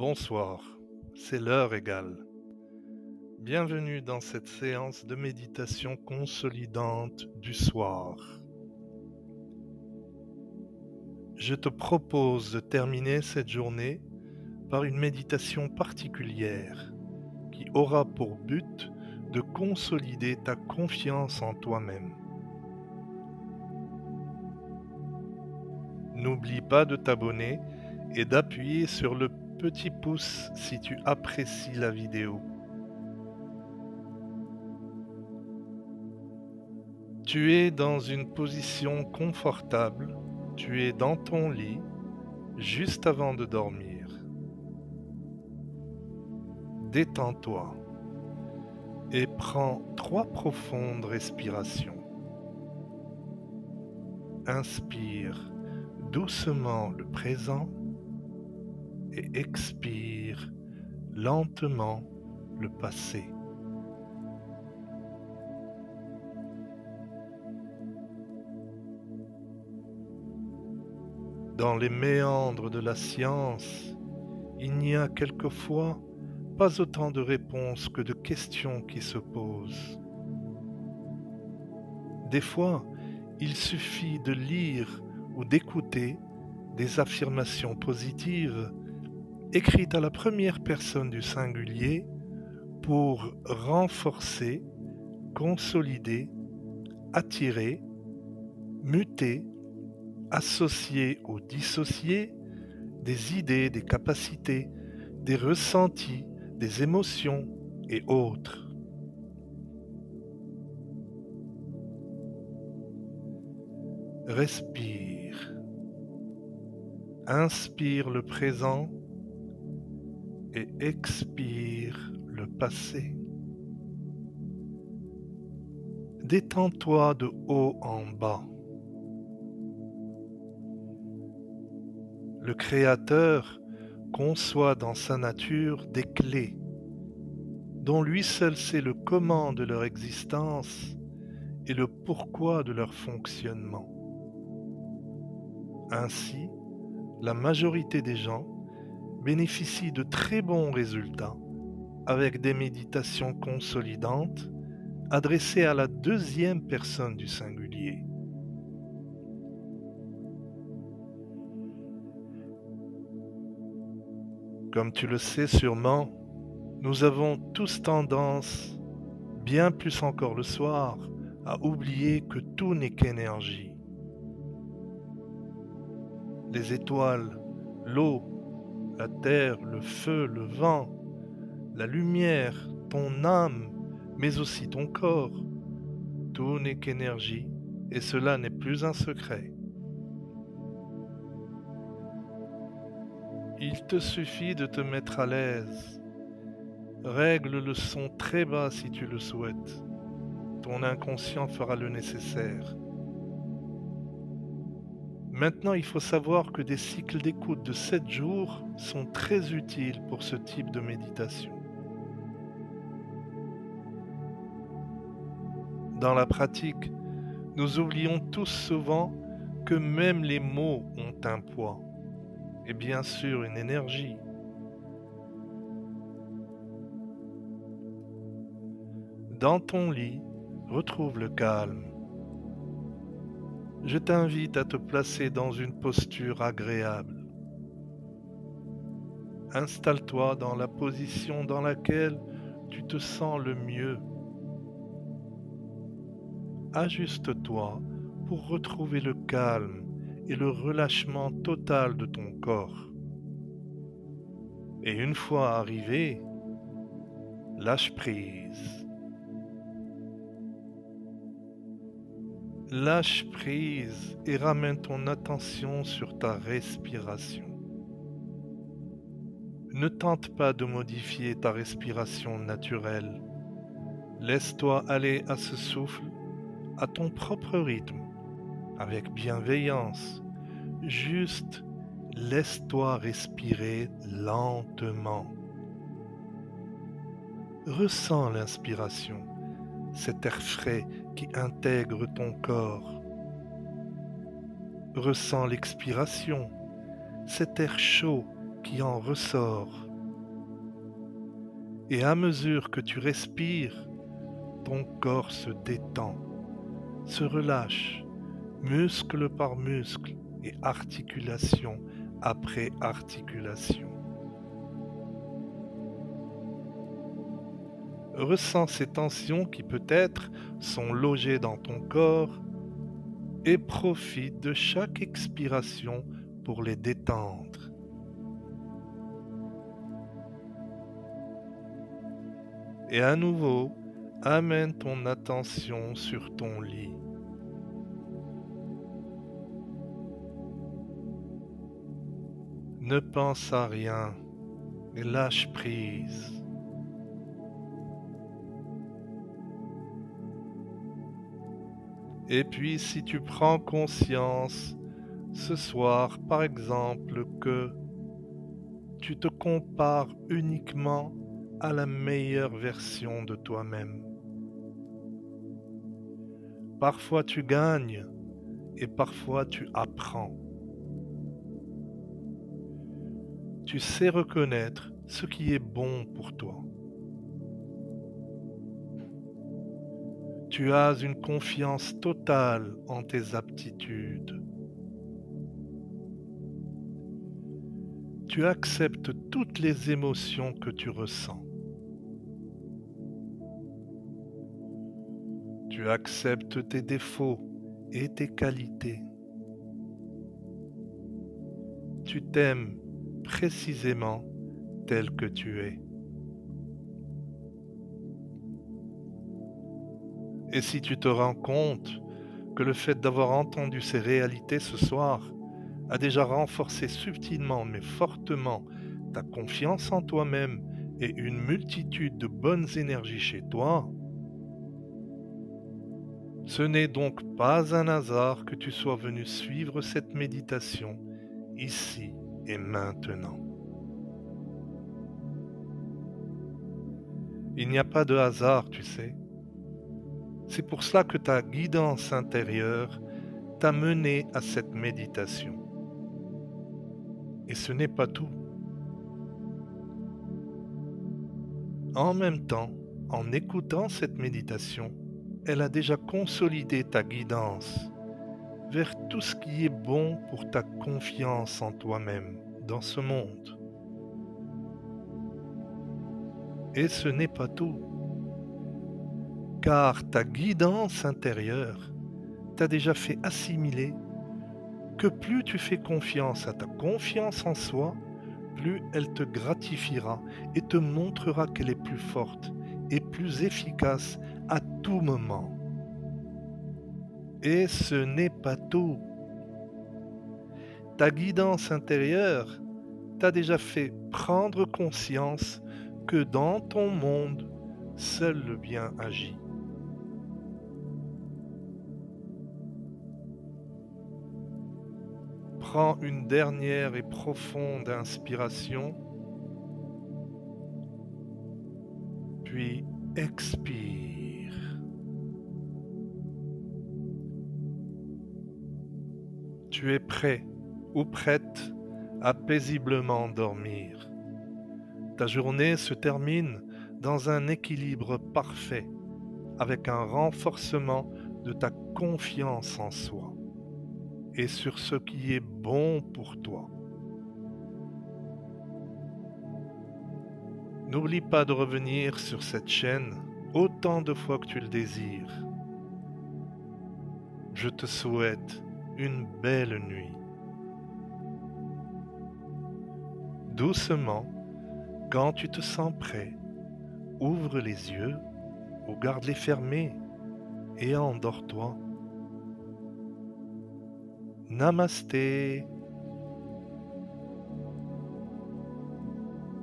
Bonsoir, c'est l'heure égale. Bienvenue dans cette séance de méditation consolidante du soir. Je te propose de terminer cette journée par une méditation particulière qui aura pour but de consolider ta confiance en toi-même. N'oublie pas de t'abonner et d'appuyer sur le petit pouce si tu apprécies la vidéo. Tu es dans une position confortable, tu es dans ton lit, juste avant de dormir. Détends-toi et prends 3 profondes respirations. Inspire doucement le présent et expire lentement le passé. Dans les méandres de la science, il n'y a quelquefois pas autant de réponses que de questions qui se posent. Des fois, il suffit de lire ou d'écouter des affirmations positives écrites à la première personne du singulier pour renforcer, consolider, attirer, muter, associer ou dissocier des idées, des capacités, des ressentis, des émotions et autres. Respire. Inspire le présent et expire le passé. Détends-toi de haut en bas. Le Créateur conçoit dans sa nature des clés, dont lui seul sait le comment de leur existence et le pourquoi de leur fonctionnement. Ainsi, la majorité des gens bénéficient de très bons résultats avec des méditations consolidantes adressées à la deuxième personne du singulier. Comme tu le sais sûrement, nous avons tous tendance, bien plus encore le soir, à oublier que tout n'est qu'énergie. Les étoiles, l'eau, la terre, le feu, le vent, la lumière, ton âme, mais aussi ton corps, tout n'est qu'énergie et cela n'est plus un secret. Il te suffit de te mettre à l'aise. Règle le son très bas si tu le souhaites. Ton inconscient fera le nécessaire. Maintenant, il faut savoir que des cycles d'écoute de 7 jours sont très utiles pour ce type de méditation. Dans la pratique, nous oublions tous souvent que même les mots ont un poids et bien sûr une énergie. Dans ton lit, retrouve le calme. Je t'invite à te placer dans une posture agréable. Installe-toi dans la position dans laquelle tu te sens le mieux. Ajuste-toi pour retrouver le calme et le relâchement total de ton corps. Et une fois arrivé, lâche prise. Lâche prise et ramène ton attention sur ta respiration. Ne tente pas de modifier ta respiration naturelle. Laisse-toi aller à ce souffle, à ton propre rythme, avec bienveillance. Juste laisse-toi respirer lentement. Ressens l'inspiration, cet air frais qui intègre ton corps. Ressens l'expiration, cet air chaud qui en ressort Et à mesure que tu respires, ton corps se détend, se relâche, muscle par muscle et articulation après articulation. Ressens ces tensions qui peut-être sont logées dans ton corps et profite de chaque expiration pour les détendre. Et à nouveau, amène ton attention sur ton lit. Ne pense à rien et lâche prise. Et puis si tu prends conscience ce soir, par exemple, que tu te compares uniquement à la meilleure version de toi-même. Parfois tu gagnes et parfois tu apprends. Tu sais reconnaître ce qui est bon pour toi. Tu as une confiance totale en tes aptitudes. Tu acceptes toutes les émotions que tu ressens. Tu acceptes tes défauts et tes qualités. Tu t'aimes précisément tel que tu es. Et si tu te rends compte que le fait d'avoir entendu ces réalités ce soir a déjà renforcé subtilement mais fortement ta confiance en toi-même et une multitude de bonnes énergies chez toi, ce n'est donc pas un hasard que tu sois venu suivre cette méditation ici et maintenant. Il n'y a pas de hasard, tu sais. C'est pour cela que ta guidance intérieure t'a mené à cette méditation. Et ce n'est pas tout. En même temps, en écoutant cette méditation, elle a déjà consolidé ta guidance vers tout ce qui est bon pour ta confiance en toi-même dans ce monde. Et ce n'est pas tout, car ta guidance intérieure t'a déjà fait assimiler que plus tu fais confiance à ta confiance en soi, plus elle te gratifiera et te montrera qu'elle est plus forte et plus efficace à tout moment. Et ce n'est pas tout. Ta guidance intérieure t'a déjà fait prendre conscience que dans ton monde, seul le bien agit. Prends une dernière et profonde inspiration, puis expire. Tu es prêt ou prête à paisiblement dormir. Ta journée se termine dans un équilibre parfait, avec un renforcement de ta confiance en soi et sur ce qui est bon pour toi. N'oublie pas de revenir sur cette chaîne autant de fois que tu le désires. Je te souhaite une belle nuit. Doucement, quand tu te sens prêt, ouvre les yeux ou garde-les fermés et endors-toi. Namasté.